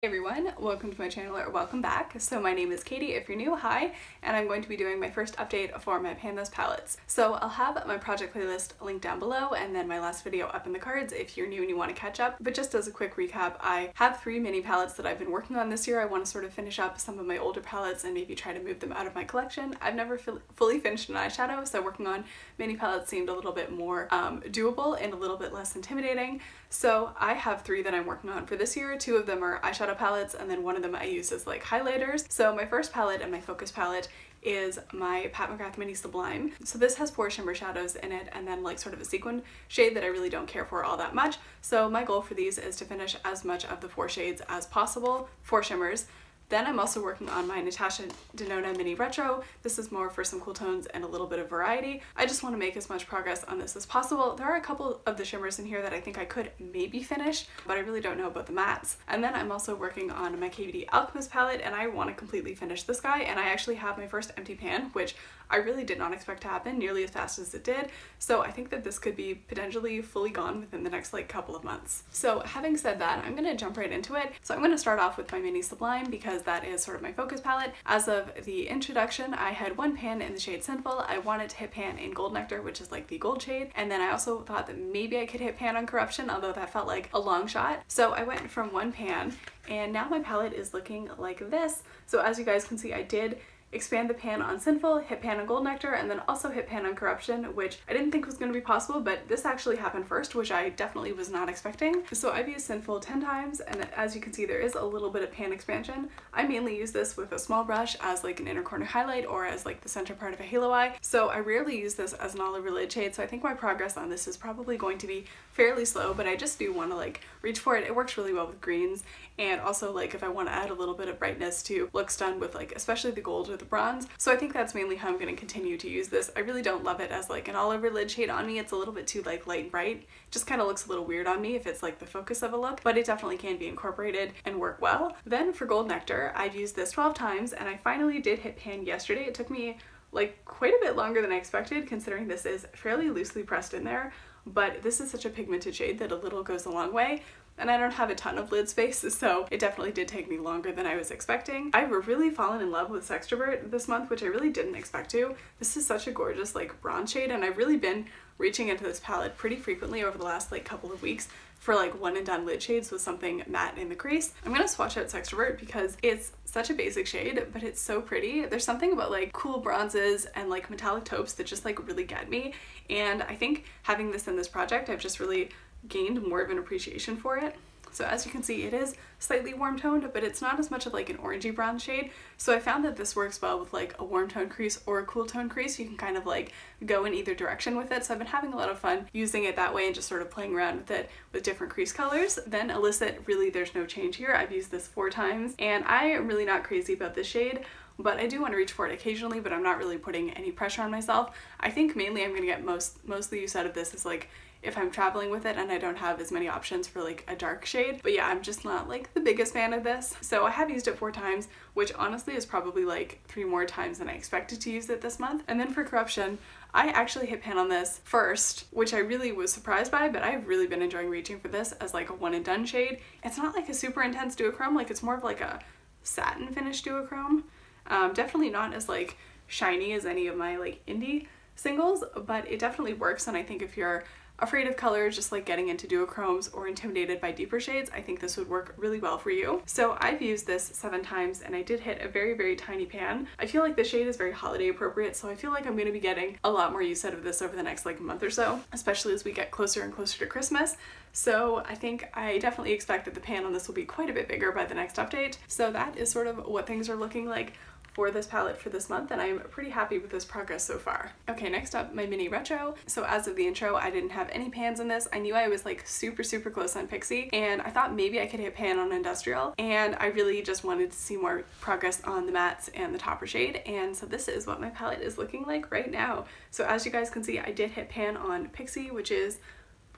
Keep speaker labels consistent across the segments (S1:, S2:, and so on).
S1: Hey everyone, welcome to my channel or welcome back. So my name is Katie if you're new, hi, and I'm going to be doing my first update for my Pandas palettes. So I'll have my project playlist linked down below and then my last video up in the cards if you're new and you want to catch up. But just as a quick recap, I have 3 mini palettes that I've been working on this year. I want to sort of finish up some of my older palettes and maybe try to move them out of my collection. I've never fully finished an eyeshadow, so working on mini palettes seemed a little bit more doable and a little bit less intimidating. So I have 3 that I'm working on for this year. 2 of them are eyeshadow palettes and then one of them I use as like highlighters. So my first palette and my focus palette is my Pat McGrath Mini Sublime. So this has 4 shimmer shadows in it and then like sort of a sequin shade that I really don't care for all that much. So my goal for these is to finish as much of the 4 shades as possible, 4 shimmers. Then I'm also working on my Natasha Denona Mini Retro. This is more for some cool tones and a little bit of variety. I just want to make as much progress on this as possible. There are a couple of the shimmers in here that I think I could maybe finish, but I really don't know about the mattes. And then I'm also working on my KVD Alchemist palette and I want to completely finish this guy, and I actually have my first empty pan, which I really did not expect to happen nearly as fast as it did. So I think that this could be potentially fully gone within the next like couple of months. So having said that, I'm gonna jump right into it. So I'm gonna start off with my Mini Sublime because that is sort of my focus palette. As of the introduction, I had 1 pan in the shade Sinful. I wanted to hit pan in Gold Nectar, which is like the gold shade. And then I also thought that maybe I could hit pan on Corruption, although that felt like a long shot. So I went from 1 pan and now my palette is looking like this. So as you guys can see, I did expand the pan on Sinful, hit pan on Gold Nectar, and then also hit pan on Corruption, which I didn't think was going to be possible, but this actually happened first, which I definitely was not expecting. So I've used Sinful 10 times, and as you can see, there is a little bit of pan expansion. I mainly use this with a small brush as like an inner corner highlight or as like the center part of a halo eye. So I rarely use this as an olive lid shade, so I think my progress on this is probably going to be fairly slow, but I just do want to like reach for it. It works really well with greens, and also like if I want to add a little bit of brightness to looks done with like especially the gold or the bronze. So I think that's mainly how I'm going to continue to use this. I really don't love it as like an all over lid shade on me. It's a little bit too like light and bright. It just kind of looks a little weird on me if it's like the focus of a look, but it definitely can be incorporated and work well. Then for Gold Nectar, I've used this 12 times and I finally did hit pan yesterday. It took me like quite a bit longer than I expected, considering this is fairly loosely pressed in there, but this is such a pigmented shade that a little goes a long way. And I don't have a ton of lid space, so it definitely did take me longer than I was expecting. I've really fallen in love with Sextrovert this month, which I really didn't expect to. This is such a gorgeous like bronze shade, and I've really been reaching into this palette pretty frequently over the last like couple of weeks for like one and done lid shades with something matte in the crease. I'm gonna swatch out Sextrovert because it's such a basic shade, but it's so pretty. There's something about like cool bronzes and like metallic taupes that just like really get me. And I think having this in this project, I've just really gained more of an appreciation for it. So as you can see, it is slightly warm toned, but it's not as much of like an orangey bronze shade. So I found that this works well with like a warm tone crease or a cool tone crease. You can kind of like go in either direction with it. So I've been having a lot of fun using it that way and just sort of playing around with it with different crease colors. Then Illicit, really there's no change here. I've used this 4 times and I am really not crazy about this shade, but I do want to reach for it occasionally, but I'm not really putting any pressure on myself. I think mainly I'm going to get most of the use out of this is like if I'm traveling with it and I don't have as many options for like a dark shade. But yeah, I'm just not like the biggest fan of this. So I have used it 4 times, which honestly is probably like 3 more times than I expected to use it this month. And then for Corruption, I actually hit pan on this first, which I really was surprised by, but I've really been enjoying reaching for this as like a one and done shade. It's not like a super intense duochrome, like it's more of like a satin finish duochrome. Definitely not as like shiny as any of my like indie singles, but it definitely works. And I think if you're afraid of color, just like getting into duochromes or intimidated by deeper shades, I think this would work really well for you. So I've used this 7 times and I did hit a very, very tiny pan. I feel like the shade is very holiday appropriate, so I feel like I'm going to be getting a lot more use out of this over the next like month or so, especially as we get closer and closer to Christmas. So I think I definitely expect that the pan on this will be quite a bit bigger by the next update. So that is sort of what things are looking like for this palette for this month, and I'm pretty happy with this progress so far. Okay, next up, my Mini Retro. So as of the intro, I didn't have any pans in this. I knew I was like super close on Pixie, and I thought maybe I could hit pan on Industrial, and I really just wanted to see more progress on the mattes and the topper shade, and so this is what my palette is looking like right now. So as you guys can see, I did hit pan on Pixie, which is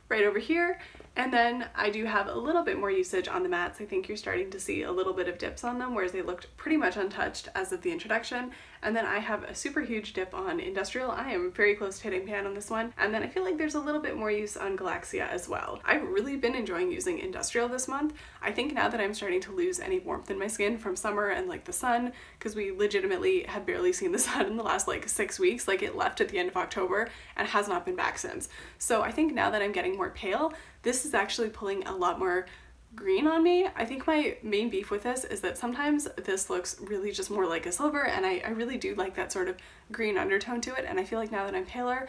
S1: right over here, And then I do have a little bit more usage on the mattes. I think you're starting to see a little bit of dips on them, whereas they looked pretty much untouched as of the introduction. And then I have a super huge dip on Industrial. I am very close to hitting pan on this one. And then I feel like there's a little bit more use on Galaxia as well. I've really been enjoying using Industrial this month. I think now that I'm starting to lose any warmth in my skin from summer and like the sun, because we legitimately have barely seen the sun in the last like 6 weeks. Like it left at the end of October and has not been back since. So I think now that I'm getting more pale, this is actually pulling a lot more green on me. I think my main beef with this is that sometimes this looks really just more like a silver, and I really do like that sort of green undertone to it, and I feel like now that I'm paler,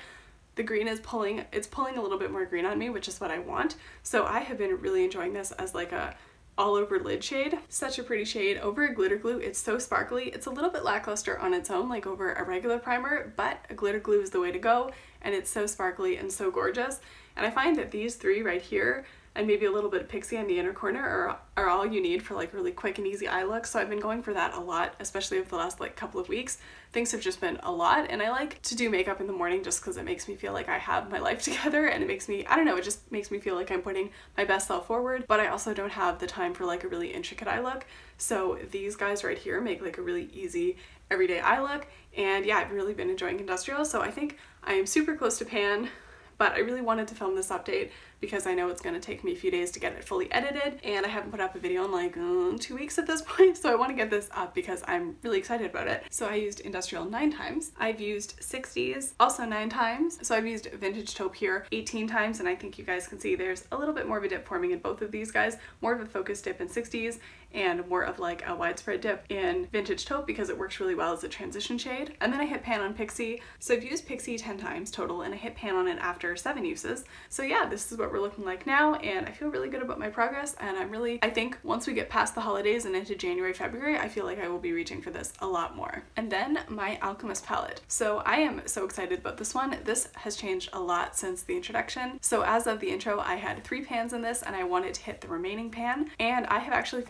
S1: the green is pulling a little bit more green on me, which is what I want. So I have been really enjoying this as like a all over lid shade. Such a pretty shade over a glitter glue. It's so sparkly. It's a little bit lackluster on its own, like over a regular primer, but a glitter glue is the way to go, and it's so sparkly and so gorgeous. And I find that these three right here and maybe a little bit of Pixie on the inner corner are all you need for like really quick and easy eye looks. So I've been going for that a lot, especially over the last like couple of weeks. Things have just been a lot, and I like to do makeup in the morning just because it makes me feel like I have my life together, and it makes me, I don't know, it just makes me feel like I'm putting my best self forward, but I also don't have the time for like a really intricate eye look. So these guys right here make like a really easy everyday eye look, and yeah, I've really been enjoying Industrial. So I think I am super close to pan, but I really wanted to film this update because I know it's going to take me a few days to get it fully edited, and I haven't put up a video in like 2 weeks at this point, so I want to get this up because I'm really excited about it. So I used Industrial 9 times. I've used 60s also 9 times. So I've used Vintage Taupe here 18 times, and I think you guys can see there's a little bit more of a dip forming in both of these guys, more of a focused dip in 60s and more of like a widespread dip in Vintage Taupe because it works really well as a transition shade. And then I hit pan on Pixie. So I've used Pixie 10 times total, and I hit pan on it after 7 uses. So yeah, this is what we're looking like now, and I feel really good about my progress, and I think once we get past the holidays and into January, February, I feel like I will be reaching for this a lot more. And then my Alchemist palette. So I am so excited about this one. This has changed a lot since the introduction. So as of the intro, I had 3 pans in this, and I wanted to hit the remaining pan, and I have actually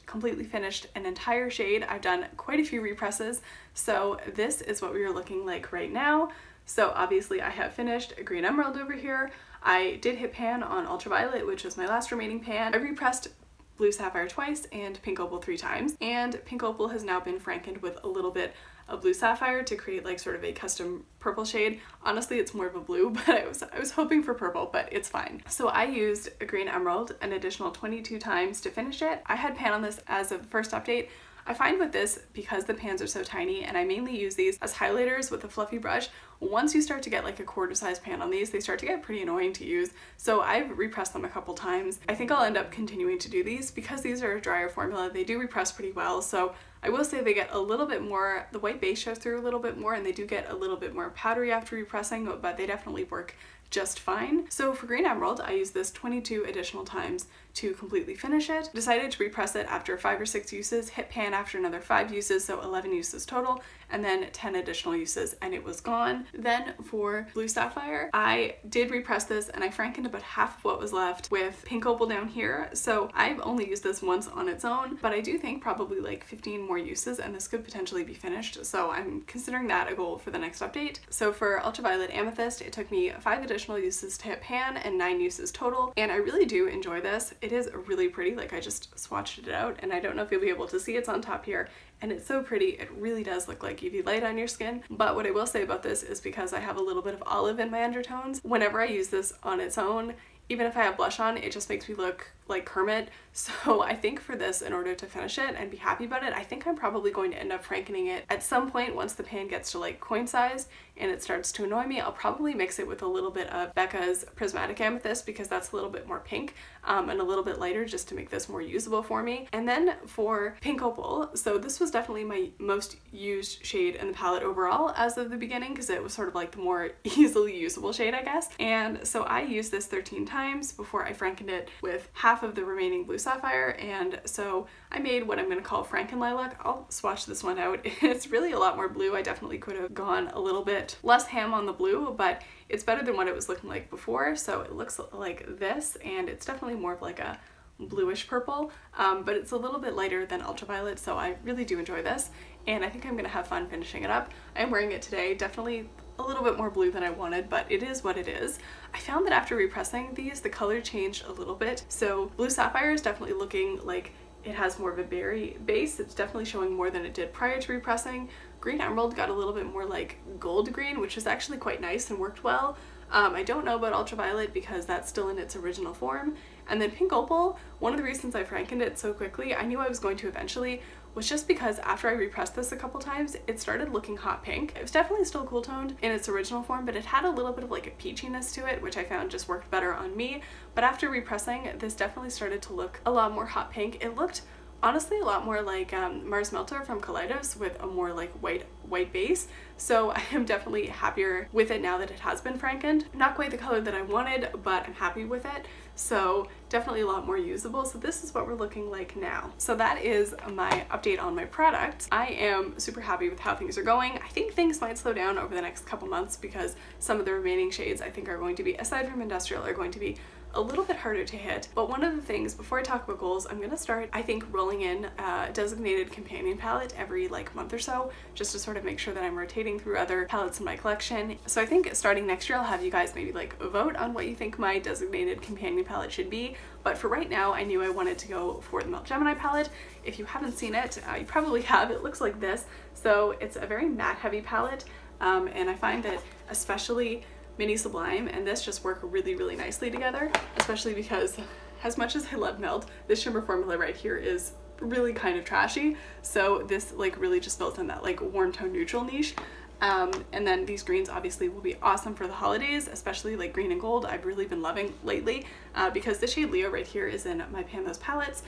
S1: completely finished an entire shade. I've done quite a few represses, so this is what we are looking like right now. So obviously I have finished a green emerald over here. I did hit pan on Ultraviolet, which was my last remaining pan. I repressed Blue Sapphire twice and Pink Opal 3 times, and Pink Opal has now been frankened with a little bit of Blue Sapphire to create like sort of a custom purple shade. Honestly, it's more of a blue, but I was hoping for purple, but it's fine. So I used a green emerald an additional 22 times to finish it. I had pan on this as of the first update. I find with this, because the pans are so tiny, and I mainly use these as highlighters with a fluffy brush, once you start to get like a quarter size pan on these, they start to get pretty annoying to use. So I've repressed them a couple times. I think I'll end up continuing to do these because these are a drier formula. They do repress pretty well, so I will say they get a little bit more, the white base shows through a little bit more, and they do get a little bit more powdery after repressing, but they definitely work just fine. So for green emerald, I used this 22 additional times to completely finish it. Decided to repress it after 5 or 6 uses, hit pan after another 5 uses, so 11 uses total, and then 10 additional uses, and it was gone. Then for Blue Sapphire, I did repress this, and I frankened about half of what was left with Pink Opal down here. So I've only used this once on its own, but I do think probably like 15 more uses, and this could potentially be finished. So I'm considering that a goal for the next update. So for Ultraviolet Amethyst, it took me 5 additional uses to hit pan and 9 uses total, and I really do enjoy this. It is really pretty. Like, I just swatched it out, and I don't know if you'll be able to see, it's on top here, and it's so pretty. It really does look like UV light on your skin. But what I will say about this is because I have a little bit of olive in my undertones, whenever I use this on its own, even if I have blush on, it just makes me look like Kermit. So I think for this, in order to finish it and be happy about it, I think I'm probably going to end up frankening it at some point once the pan gets to like coin size and it starts to annoy me. I'll probably mix it with a little bit of Becca's Prismatic Amethyst because that's a little bit more pink and a little bit lighter, just to make this more usable for me. And then for Pink Opal, so this was definitely my most used shade in the palette overall as of the beginning because it was sort of like the more easily usable shade, I guess. And so I used this 13 times before I frankened it with half of the remaining Blue Sapphire, and so I made what I'm going to call Franken Lilac. I'll swatch this one out. It's really a lot more blue. I definitely could have gone a little bit less ham on the blue, but it's better than what it was looking like before. So it looks like this, and it's definitely more of like a bluish purple, but it's a little bit lighter than Ultraviolet, so I really do enjoy this, and I think I'm gonna have fun finishing it up. I'm wearing it today. Definitely a little bit more blue than I wanted, but it is what it is. I found that after repressing these, the color changed a little bit. So Blue Sapphire is definitely looking like it has more of a berry base. It's definitely showing more than it did prior to repressing. Green Emerald got a little bit more like gold green, which is actually quite nice and worked well. I don't know about Ultraviolet because that's still in its original form. And then Pink Opal, one of the reasons I frankened it so quickly, I knew I was going to eventually, was just because after I repressed this a couple times, it started looking hot pink. It was definitely still cool toned in its original form, but it had a little bit of like a peachiness to it, which I found just worked better on me. But after repressing, this definitely started to look a lot more hot pink. It looked honestly a lot more like Mars Melter from Kaleidos with a more like white base. So I am definitely happier with it now that it has been frankened. Not quite the color that I wanted, but I'm happy with it. So definitely a lot more usable. So this is what we're looking like now. So that is my update on my product. I am super happy with how things are going. I think things might slow down over the next couple months because some of the remaining shades I think are going to be, aside from Industrial, are going to be a little bit harder to hit. But one of the things, before I talk about goals, I'm gonna start, I think, rolling in a designated companion palette every like month or so, just to sort of make sure that I'm rotating through other palettes in my collection. So I think starting next year, I'll have you guys maybe like vote on what you think my designated companion palette should be. But for right now, I knew I wanted to go for the Milk Gemini palette. If you haven't seen it, you probably have. It looks like this. So it's a very matte heavy palette. And I find that especially Mini Sublime and this just work really nicely together, especially because as much as I love Melt, this shimmer formula right here is really kind of trashy. So this like really just fills in that like warm tone neutral niche. And then these greens obviously will be awesome for the holidays, especially like green and gold. I've really been loving lately because the shade Leo right here is in my Panthos palettes,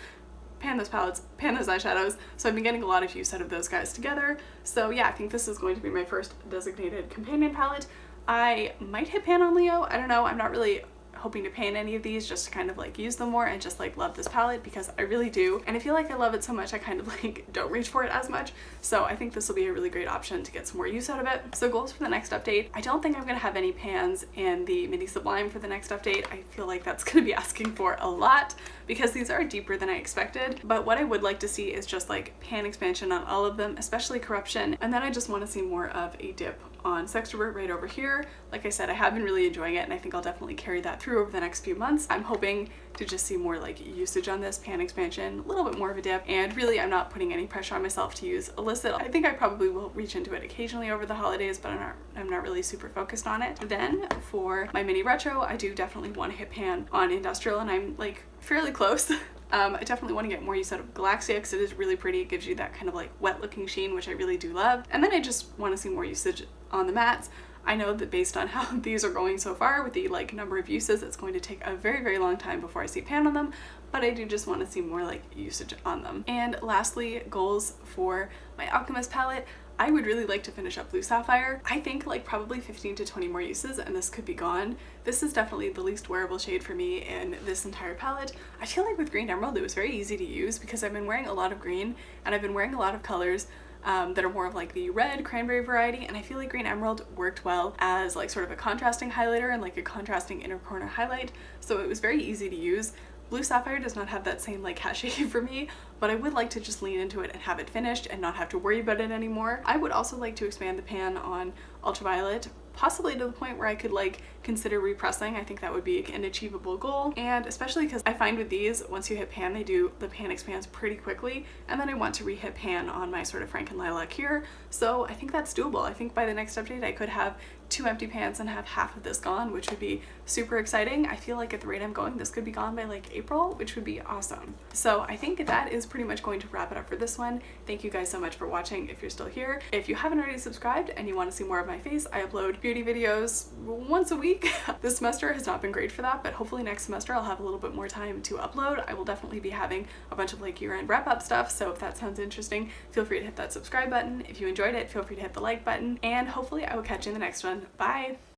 S1: Panthos eyeshadows, so I've been getting a lot of use out of those guys together. So yeah, I think this is going to be my first designated companion palette. I might hit pan on Leo, I don't know. I'm not really hoping to pan any of these, just to kind of like use them more and just like love this palette because I really do. And I feel like I love it so much I kind of like don't reach for it as much. So I think this will be a really great option to get some more use out of it. So goals for the next update. I don't think I'm gonna have any pans in the Mini Sublime for the next update. I feel like that's gonna be asking for a lot because these are deeper than I expected. But what I would like to see is just like pan expansion on all of them, especially Corruption. And then I just want to see more of a dip on Sextrovert right over here. Like I said, I have been really enjoying it and I think I'll definitely carry that through over the next few months. I'm hoping to just see more like usage on this, pan expansion, a little bit more of a dip, and really I'm not putting any pressure on myself to use illicit. I think I probably will reach into it occasionally over the holidays, but I'm not really super focused on it. Then for my mini retro, I do definitely want to hit pan on Industrial and I'm like fairly close. I definitely want to get more use out of Galaxia because it is really pretty. It gives you that kind of like wet looking sheen, which I really do love. And then I just want to see more usage on the mattes. I know that based on how these are going so far with the like number of uses, it's going to take a very long time before I see pan on them, but I do just want to see more like usage on them. And lastly, goals for my Alchemist palette. I would really like to finish up Blue Sapphire. I think like probably 15 to 20 more uses and this could be gone. This is definitely the least wearable shade for me in this entire palette. I feel like with Green Emerald it was very easy to use because I've been wearing a lot of green and I've been wearing a lot of colors that are more of like the red cranberry variety, and I feel like Green Emerald worked well as like sort of a contrasting highlighter and like a contrasting inner corner highlight, so it was very easy to use. Blue Sapphire does not have that same like cachet for me, but I would like to just lean into it and have it finished and not have to worry about it anymore. I would also like to expand the pan on Ultraviolet, possibly to the point where I could like consider repressing. I think that would be an achievable goal, and especially because I find with these, once you hit pan, the pan expands pretty quickly, and then I want to re-hit pan on my sort of Franken Lilac here, so I think that's doable. I think by the next update I could have 2 empty pans and have half of this gone, which would be super exciting. I feel like at the rate I'm going, this could be gone by like April, which would be awesome. So I think that is pretty much going to wrap it up for this one. Thank you guys so much for watching if you're still here. If you haven't already subscribed and you want to see more of my face, I upload beauty videos once a week. This semester has not been great for that, but hopefully next semester I'll have a little bit more time to upload. I will definitely be having a bunch of like year-end wrap-up stuff, so if that sounds interesting, feel free to hit that subscribe button. If you enjoyed it, feel free to hit the like button, and hopefully I will catch you in the next one. Bye!